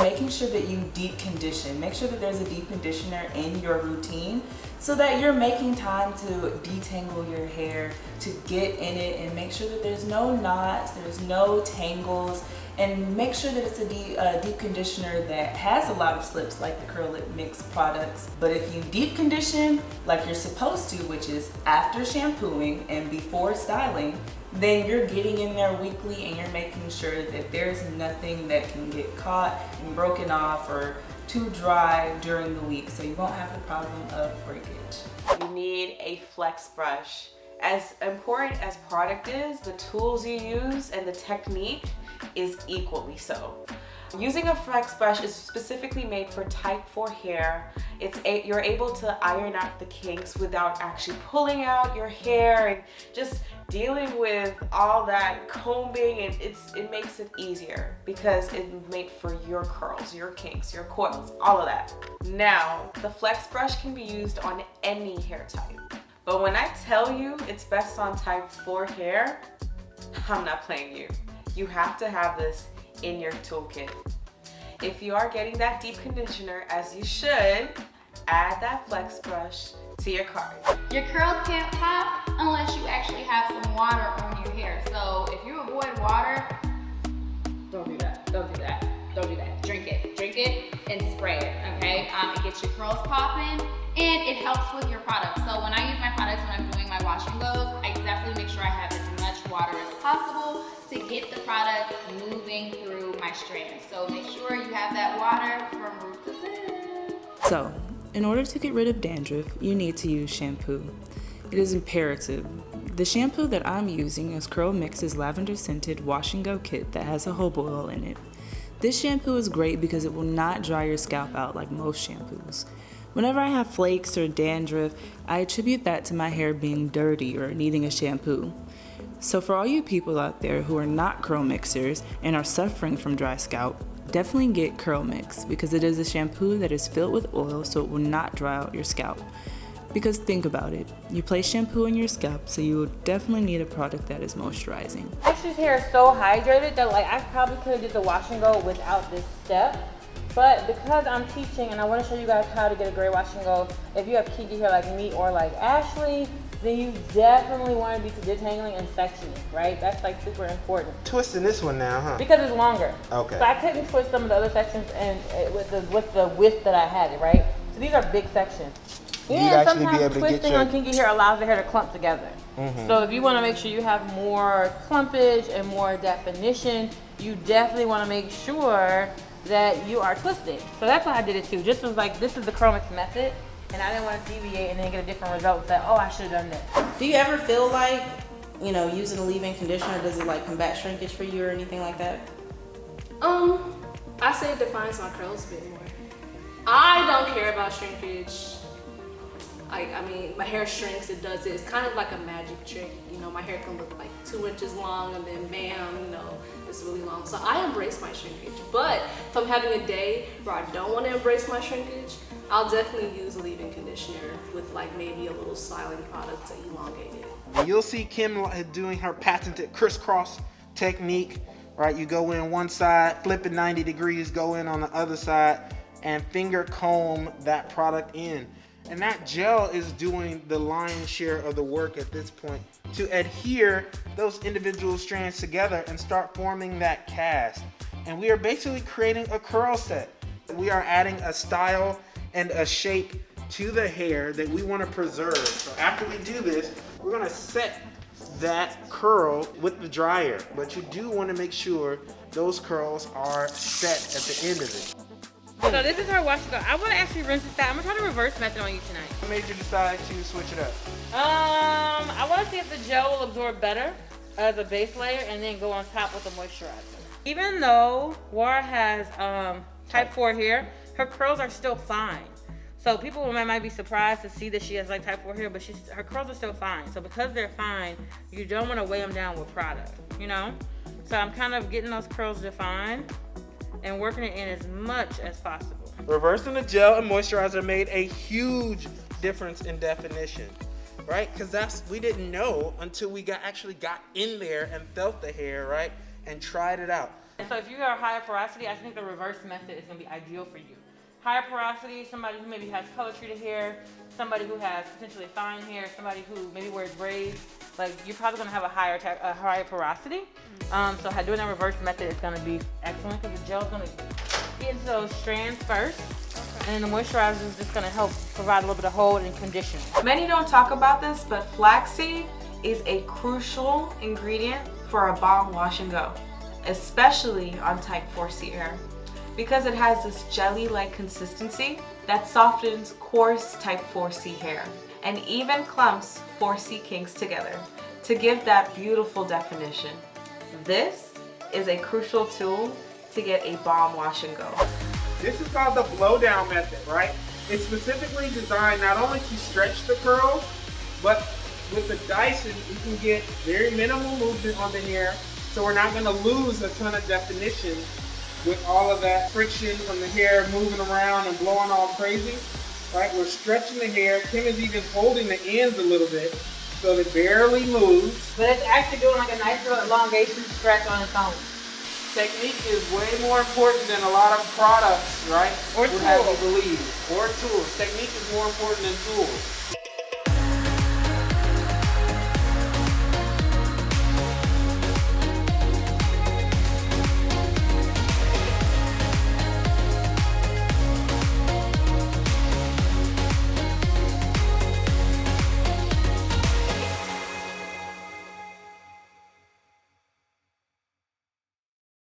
making sure that you deep condition. Make sure that there's a deep conditioner in your routine so that you're making time to detangle your hair, to get in it and make sure that there's no knots, there's no tangles, and make sure that it's a deep conditioner that has a lot of slips like the CurlMix products. But if you deep condition like you're supposed to, which is after shampooing and before styling, then you're getting in there weekly and you're making sure that there's nothing that can get caught and broken off or too dry during the week, so you won't have the problem of breakage. You need a flex brush. As important as product is, the tools you use and the technique is equally so. Using a flex brush is specifically made for type 4 hair. You're able to iron out the kinks without actually pulling out your hair and just dealing with all that combing, and it makes it easier because it's made for your curls, your kinks, your coils, all of that. Now, the flex brush can be used on any hair type. But when I tell you it's best on type 4 hair, I'm not playing you. You have to have this in your toolkit. If you are getting that deep conditioner, as you should, add that flex brush to your cart. Your curls can't pop unless you actually have some water on your hair. So if you avoid water, don't do that, don't do that, don't do that. Drink it and spray it, okay? It gets your curls popping and it helps with your product. So when I use my products when I'm doing my wash and goes, I definitely make sure I have as much water as possible to get the product moving through my strands. So make sure you have that water from root to tip. So, in order to get rid of dandruff, you need to use shampoo. It is imperative. The shampoo that I'm using is CurlMix's lavender scented wash and go kit that has a jojoba oil in it. This shampoo is great because it will not dry your scalp out like most shampoos. Whenever I have flakes or dandruff, I attribute that to my hair being dirty or needing a shampoo. So for all you people out there who are not CurlMixers and are suffering from dry scalp, definitely get CurlMix because it is a shampoo that is filled with oil so it will not dry out your scalp. Because think about it, you place shampoo on your scalp, so you will definitely need a product that is moisturizing. Ashley's hair is so hydrated that I probably could have did the wash and go without this step. But because I'm teaching and I want to show you guys how to get a great wash and go, if you have kinky hair like me or like Ashley, then you definitely want to be detangling and sectioning, right? That's super important. Twisting this one now, huh? Because it's longer. Okay. So I couldn't twist some of the other sections and with the width that I had it, right? So these are big sections. And sometimes twisting on kinky hair allows the hair to clump together. So if you want to make sure you have more clumpage and more definition, you definitely want to make sure that you are twisting. So that's why I did it too. Just was this is the CurlMix method, and I didn't want to deviate and then get a different result and say, oh, I should have done this. Do you ever feel like, using a leave-in conditioner, does it combat shrinkage for you or anything like that? I say it defines my curls a bit more. I don't care about shrinkage. My hair shrinks, it does it. It's kind of like a magic trick. My hair can look 2 inches long and then bam, it's really long. So I embrace my shrinkage. But if I'm having a day where I don't want to embrace my shrinkage, I'll definitely use a leave-in conditioner with maybe a little styling product to elongate it. You'll see Kim doing her patented crisscross technique, right? You go in one side, flip it 90 degrees, go in on the other side, and finger comb that product in. And that gel is doing the lion's share of the work at this point to adhere those individual strands together and start forming that cast. And we are basically creating a curl set. We are adding a style and a shape to the hair that we want to preserve. So after we do this, we're going to set that curl with the dryer. But you do want to make sure those curls are set at the end of it. So this is her wash and go. I want to actually rinse this out. I'm going to try the reverse method on you tonight. What made you decide to switch it up? I want to see if the gel will absorb better as a base layer and then go on top with the moisturizer. Even though Wara has type 4 hair, her curls are still fine. So people might be surprised to see that she has type 4 hair, but her curls are still fine. So because they're fine, you don't want to weigh them down with product, So I'm kind of getting those curls defined and working it in as much as possible. Reversing the gel and moisturizer made a huge difference in definition, right? Because we didn't know until we actually got in there and felt the hair, right? And tried it out. So if you are higher porosity, I think the reverse method is gonna be ideal for you. Higher porosity, somebody who maybe has color treated hair, somebody who has potentially fine hair, somebody who maybe wears braids, like you're probably gonna have a higher porosity. So doing a reverse method is gonna be excellent because the gel's gonna get into those strands first, and the moisturizer is just gonna help provide a little bit of hold and condition. Many don't talk about this, but flaxseed is a crucial ingredient for a bomb wash and go, especially on type 4C hair, because it has this jelly-like consistency that softens coarse type 4C hair and even clumps 4C kinks together to give that beautiful definition. This is a crucial tool to get a bomb wash and go. This is called the blowdown method, right? It's specifically designed not only to stretch the curls, but with the Dyson, you can get very minimal movement on the hair, so we're not gonna lose a ton of definition with all of that friction from the hair moving around and blowing all crazy, right? We're stretching the hair. Kim is even holding the ends a little bit, so it barely moves. But it's actually doing like a nice little elongation stretch on its own. Technique is way more important than a lot of products, right? Or Would have you tools. believe. Or tools. Technique is more important than tools.